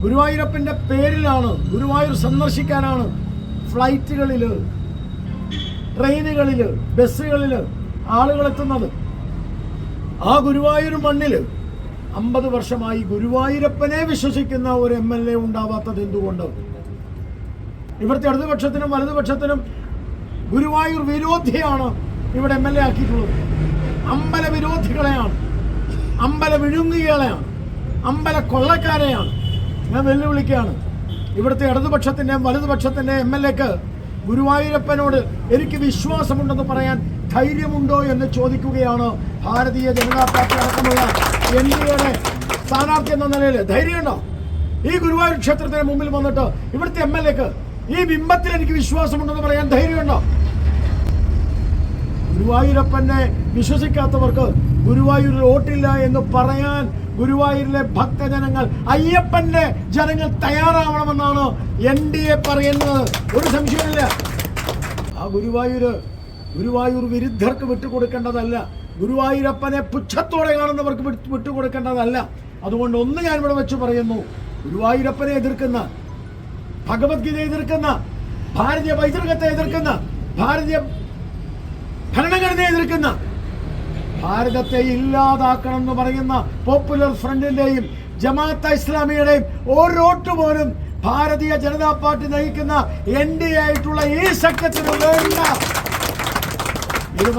ഗുരുവായൂരപ്പന്റെ പേരിലാണ്, ഗുരുവായൂർ സന്ദർശിക്കാനാണ് ഫ്ലൈറ്റുകളിൽ, ട്രെയിനുകളിൽ, ബസ്സുകളിൽ ആളുകൾ എത്തുന്നത്. ആ ഗുരുവായൂർ മണ്ണിൽ 50 വർഷമായി ഗുരുവായൂരപ്പനെ വിശ്വസിക്കുന്ന ഒരു MLA ഉണ്ടാവാത്തത് എന്തുകൊണ്ട്? ഇവിടുത്തെ ഇടതുപക്ഷത്തിനും വലതുപക്ഷത്തിനും ഗുരുവായൂർ വിരോധിയാണ് ഇവിടെ MLA ആക്കിയിട്ടുള്ളത്. അമ്പല വിരോധികളെയാണ്, അമ്പല വിഴുങ്ങുകളെയാണ്, അമ്പല കൊള്ളക്കാരെയാണ്. ഞാൻ വെല്ലുവിളിക്കുകയാണ്. ഇവിടുത്തെ ഇടതുപക്ഷത്തിൻ്റെയും വലതുപക്ഷത്തിൻ്റെ MLAക്ക് ഗുരുവായൂരപ്പനോട് എനിക്ക് വിശ്വാസമുണ്ടെന്ന് പറയാൻ ധൈര്യമുണ്ടോ എന്ന് ചോദിക്കുകയാണ് ഭാരതീയ ജനതാ പാർട്ടി അടക്കമുള്ള NDAയുടെ സ്ഥാനാർത്ഥി എന്ന നിലയിൽ. ധൈര്യമുണ്ടോ? ഈ ഗുരുവായൂർ ക്ഷേത്രത്തിന് മുമ്പിൽ വന്നിട്ട് ഇവിടുത്തെ MLAക്ക് ഈ ബിംബത്തിൽ എനിക്ക് വിശ്വാസമുണ്ടെന്ന് പറയാൻ ധൈര്യമുണ്ടോ? ഗുരുവായൂരപ്പനെ വിശ്വസിക്കാത്തവർക്ക് ഗുരുവായൂരിൽ വോട്ടില്ല എന്ന് പറയാൻ ഗുരുവായൂരിലെ ഭക്തജനങ്ങൾ, അയ്യപ്പന്റെ ജനങ്ങൾ തയ്യാറാവണമെന്നാണ് NDA പറയുന്നത്. ഒരു സംശയമില്ല. ആ ഗുരുവായൂർ വിരുദ്ധർക്ക് വിട്ടുകൊടുക്കേണ്ടതല്ല, ഗുരുവായൂരപ്പനെ പുച്ഛത്തോടെ കാണുന്നവർക്ക് വിട്ടുകൊടുക്കേണ്ടതല്ല. അതുകൊണ്ട് ഒന്ന് ഞാൻ ഇവിടെ വെച്ച് പറയുന്നു, ഗുരുവായൂരപ്പനെ എതിർക്കുന്ന, ഭഗവത്ഗീതയെ എതിർക്കുന്ന, ഭാരതീയ പൈതൃകത്തെ എതിർക്കുന്ന, ഭാരതീയ ഭരണഘടനയെ എതിർക്കുന്ന, ഭാരതത്തെ ഇല്ലാതാക്കണം എന്ന് പറയുന്ന പോപ്പുലർ ഫ്രണ്ടിന്റെയും ജമാഅത്തെ ഇസ്ലാമിയുടെയും ഒരു വോട്ട് പോലും ഭാരതീയ ജനതാ പാർട്ടി നയിക്കുന്ന NDA ആയിട്ടുള്ള ഈ സഖ്യത്തിന് വേണ്ട. ഇത്